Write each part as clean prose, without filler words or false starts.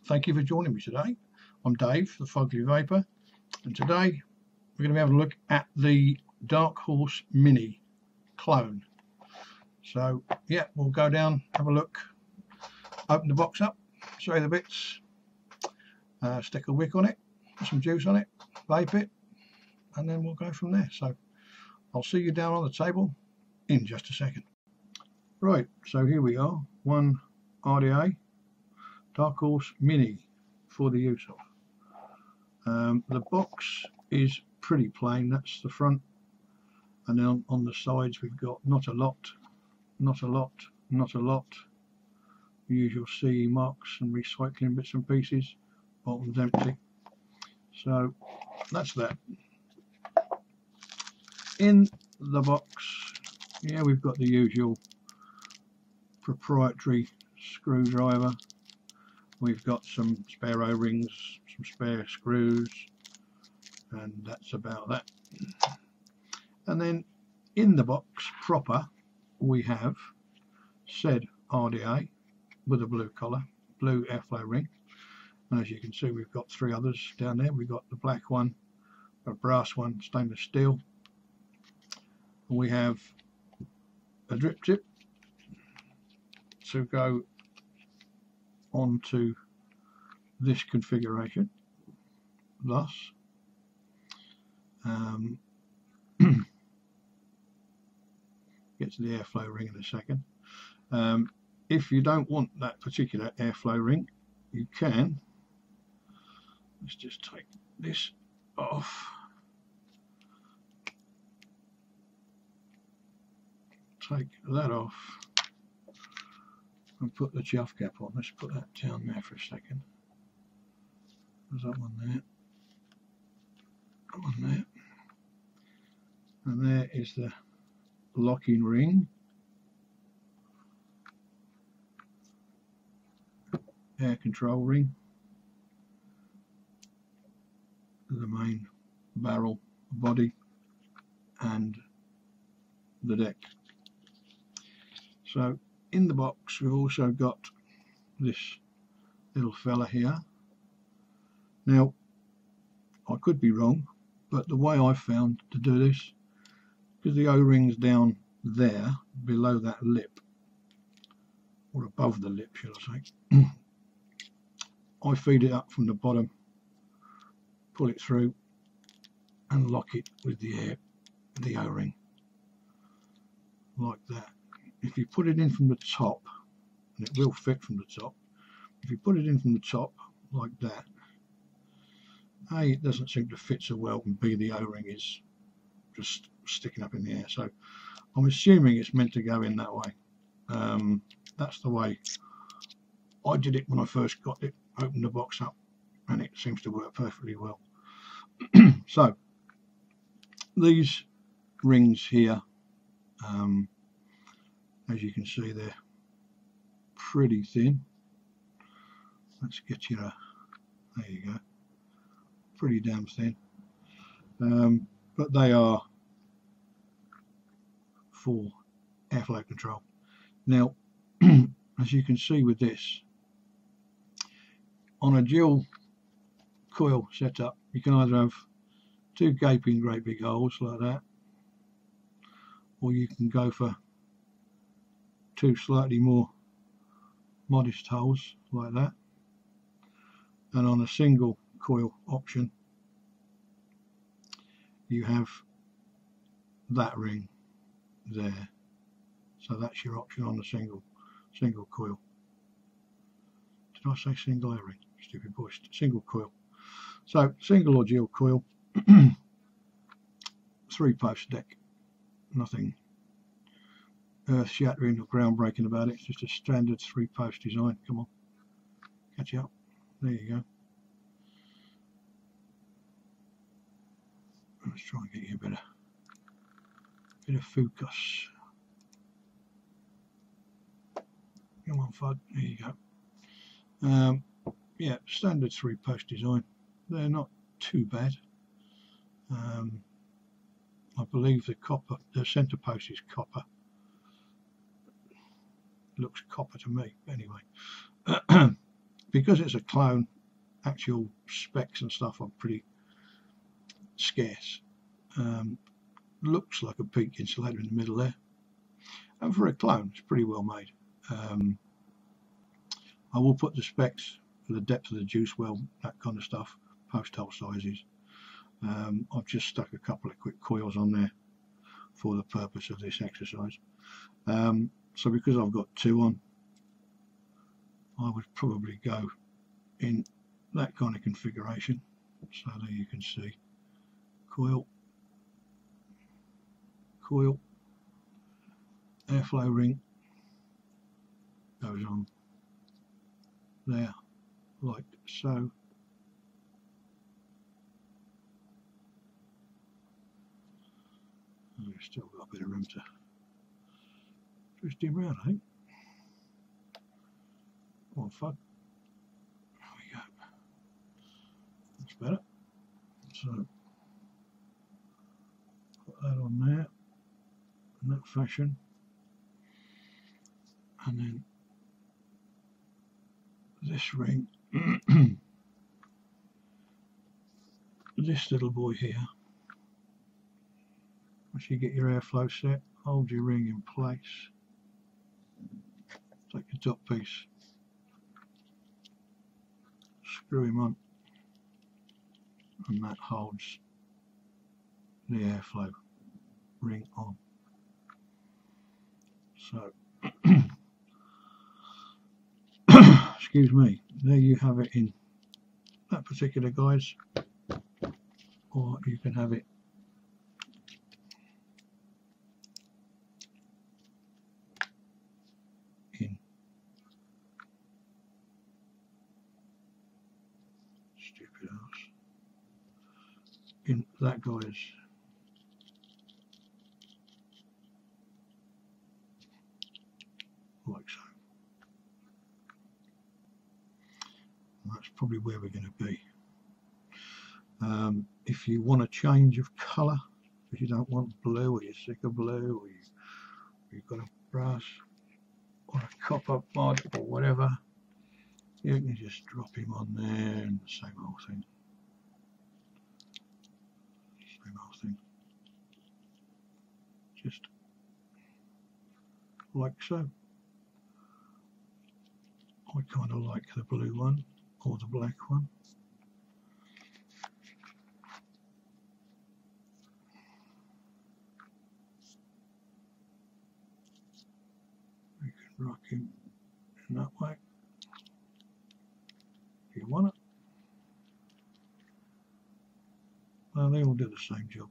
thank you for joining me today. I'm Dave, the Fugly Vapor, and today we're going to be having a look at the Dark Horse Mini Clone. So yeah, we'll go down, have a look, open the box up, show you the bits, stick a wick on it, put some juice on it, vape it, and then we'll go from there. So I'll see you down on the table in just a second. Right, so here we are, one RDA Dark Horse Mini for the use of. The box is pretty plain, that's the front, and then on the sides we've got not a lot, not a lot, not a lot, the usual CE marks and recycling bits and pieces, bottom's empty. So that's that. In the box, yeah, we've got the usual proprietary screwdriver, we've got some spare O-rings, some spare screws, and that's about that. And then in the box proper we have said RDA with a blue collar, blue airflow ring, and as you can see we've got three others down there. We've got the black one, a brass one, stainless steel, and we have a drip tip to go onto this configuration, thus get to the airflow ring in a second. If you don't want that particular airflow ring, you can, let's just take this off, take that off and put the chuff cap on. Let's put that down there for a second. There's that one there, that one there, and there is the locking ring, air control ring, the main barrel body, and the deck. So in the box we've also got this little fella here. Now I could be wrong, but the way I found to do this, because the O-ring's down there below that lip, or above the lip shall I say, I feed it up from the bottom, pull it through and lock it with the O-ring like that. If you put it in from the top, and it will fit from the top, if you put it in from the top like that, A, it doesn't seem to fit so well, and B, the O-ring is just sticking up in the air. So I'm assuming it's meant to go in that way. That's the way I did it when I first got it, opened the box up, and it seems to work perfectly well. So these rings here, as you can see, they're pretty thin. Let's get you a, there you go, pretty damn thin, but they are for airflow control. Now as you can see with this, on a dual coil setup, you can either have two gaping great big holes like that, or you can go for two slightly more modest holes like that. And on a single coil option you have that ring there, so that's your option on the single coil. Did I say single O-ring? Stupid voice. Single coil. So single or dual coil, 3-post deck, nothing earth shattering or groundbreaking about it. It's just a standard 3-post design. Come on, catch up. There you go. Let's try and get you a bit of focus. Come on, Fud. There you go. Yeah, standard 3-post design. They're not too bad. I believe the centre post is copper. Looks copper to me, but anyway. because it's a clone, actual specs and stuff are pretty scarce. Looks like a peak insulator in the middle there, and for a clone it's pretty well made. I will put the specs for the depth of the juice well, that kind of stuff, post hole sizes. I've just stuck a couple of quick coils on there for the purpose of this exercise. So because I've got two on, I would probably go in that kind of configuration. So there you can see coil, coil, airflow ring goes on there like so. We've still got a bit of room to twist him around, I think. Oh fuck. There we go. That's better. So put that on there in that fashion. And then this ring, this little boy here, once you get your airflow set, hold your ring in place, take your top piece, screw him on, and that holds the airflow ring on. So excuse me, there you have it in that particular guise, or you can have it in stupid ass in that guise. Like so. And that's probably where we're going to be. If you want a change of colour, if you don't want blue, or you're sick of blue, or you've got a brass or a copper mod or whatever, you can just drop him on there and the same old thing. Same old thing. Just like so. I kind of like the blue one or the black one. You can rock him in that way if you want it. Well, they all do the same job.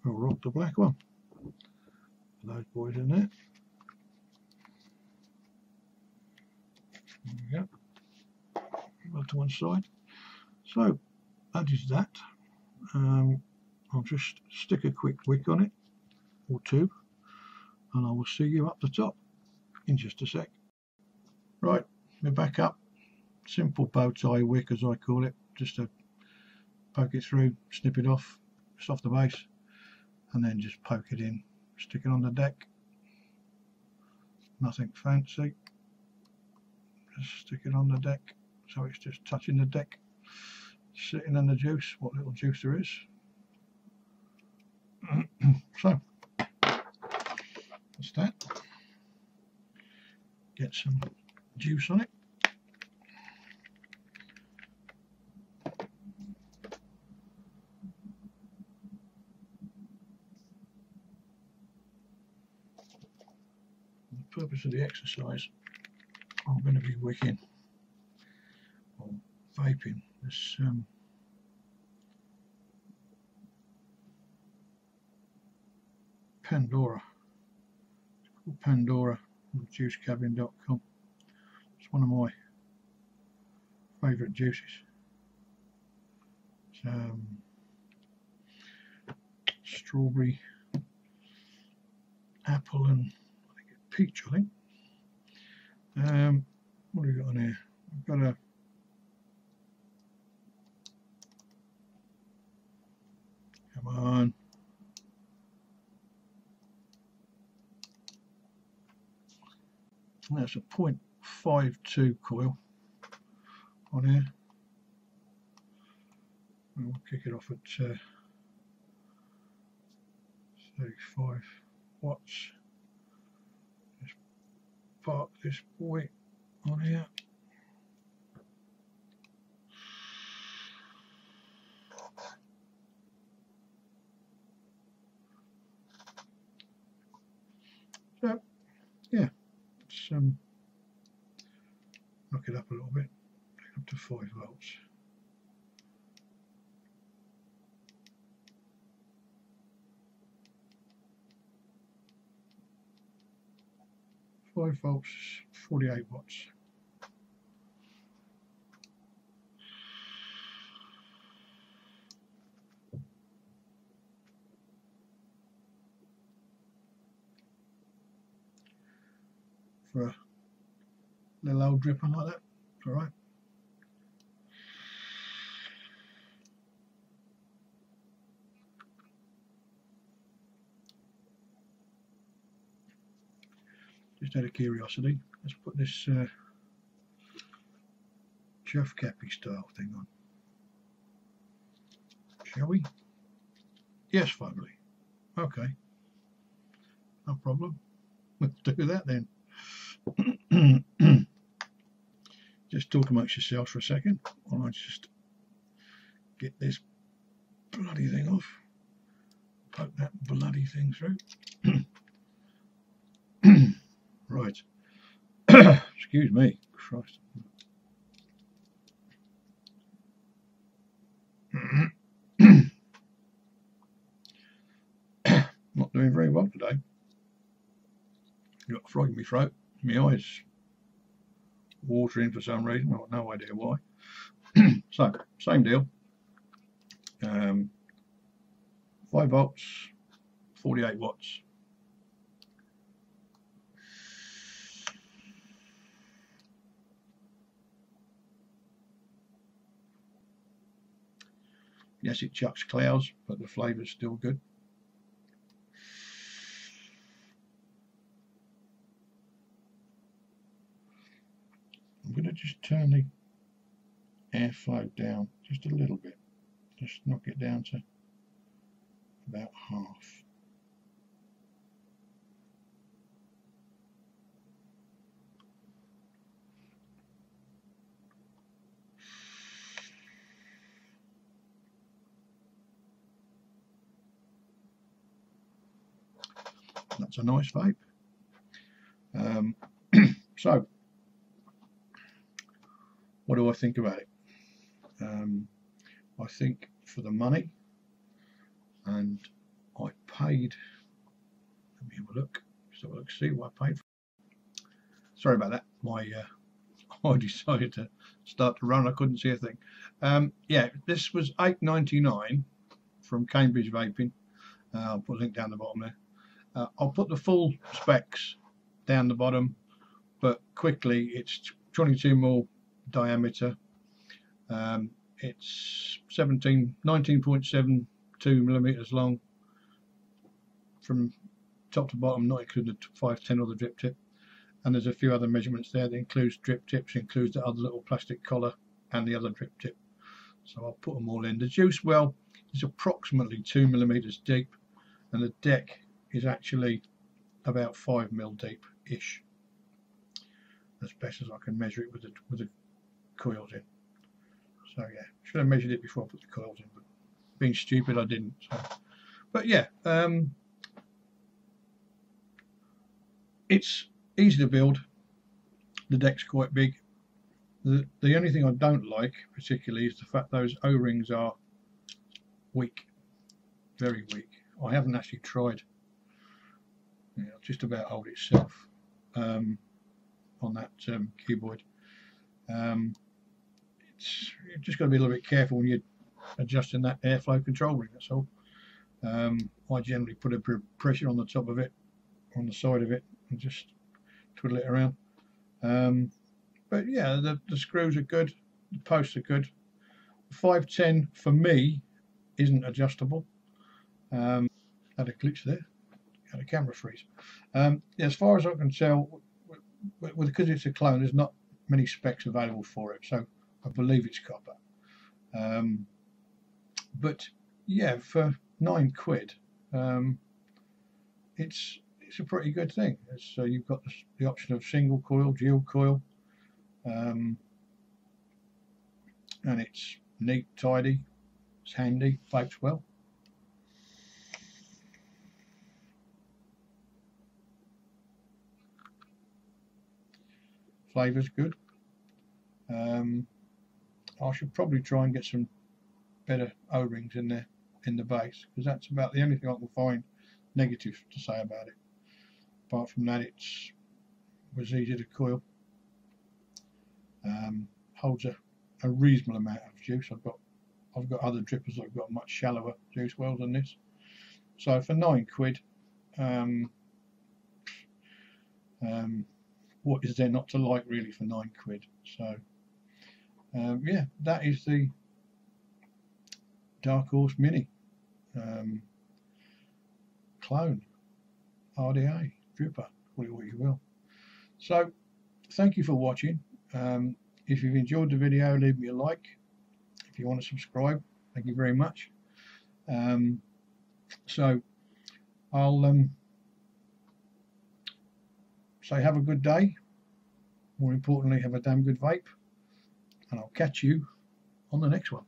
I'll rock the black one. Those boys in there. There we go. Go to one side. So that is that. I'll just stick a quick wick on it, or two, and I will see you up the top in just a sec. Right, we're back up. Simple bow tie wick, as I call it, just to poke it through, snip it off, just off the base, and then just poke it in, stick it on the deck. Nothing fancy, just stick it on the deck so it's just touching the deck, sitting in the juice, what little juice there is. So that's that. Get some juice on it. The purpose of the exercise, I'm going to be wicking or vaping this Pandora. It's called Pandora on juicecabin.com. It's one of my favourite juices. It's, strawberry, apple, and I think it's peach. I think. What have we got on here? We've got a come on. That's a 0.52 coil on here. We'll kick it off at 35 watts. Just park this boy on here. So yeah, let's knock it up a little bit, take up to 5 volts. Volts, 48 watts. For a little old dripper like that, it's all right. Just out of curiosity, let's put this chuff cappy style thing on. Shall we? Yes, family. Okay. No problem. Let's do that then. Just talk amongst yourselves for a second while I just get this bloody thing off. Poke that bloody thing through. Right. Excuse me. Christ. Not doing very well today. Got a frog in my throat. My eyes watering for some reason. I've no idea why. So, same deal. 5 volts, 48 watts. Yes, it chucks clouds, but the flavour's still good. I'm going to just turn the airflow down just a little bit. Just knock it down to about half. That's a nice vape. So, what do I think about it? I think for the money, and I paid, let me have a look, so let's see what I paid for. Sorry about that, I decided to start to run, I couldn't see a thing. Yeah, this was $8.99 from Cambridge Vaping. I'll put a link down the bottom there. I'll put the full specs down the bottom, but quickly, it's 22mm diameter. It's 19.72 millimeters long from top to bottom, not including the 510 or the drip tip. And there's a few other measurements there that includes drip tips, includes the other little plastic collar and the other drip tip. So I'll put them all in. The juice well is approximately 2 millimeters deep, and the deck is actually about 5 mil deep ish, as best as I can measure it with the coils in. So yeah, should have measured it before I put the coils in, but being stupid I didn't. So. But yeah, it's easy to build. The deck's quite big. The only thing I don't like particularly is the fact those O-rings are weak, very weak. I haven't actually tried it'll just about hold itself on that cuboid. You've just got to be a little bit careful when you're adjusting that airflow control ring, that's all. I generally put a bit of pressure on the top of it, on the side of it, and just twiddle it around. But yeah, the screws are good, the posts are good. The 510 for me isn't adjustable. Had a glitch there, had a camera freeze. As far as I can tell, because it's a clone, there's not many specs available for it, so I believe it's copper. But yeah, for £9, it's a pretty good thing. So you've got the option of single coil, dual coil, and it's neat, tidy, it's handy, vapes well. Flavour's good. I should probably try and get some better O-rings in there in the base, because that's about the only thing I can find negative to say about it. Apart from that, it was easy to coil. Holds a reasonable amount of juice. I've got other drippers that have got much shallower juice wells than this. So for £9, what is there not to like really for £9? So yeah, that is the Dark Horse Mini Clone RDA dripper, call it what you will. So thank you for watching. If you've enjoyed the video, leave me a like. If you want to subscribe, thank you very much. So I'll say have a good day. More importantly, have a damn good vape, and I'll catch you on the next one.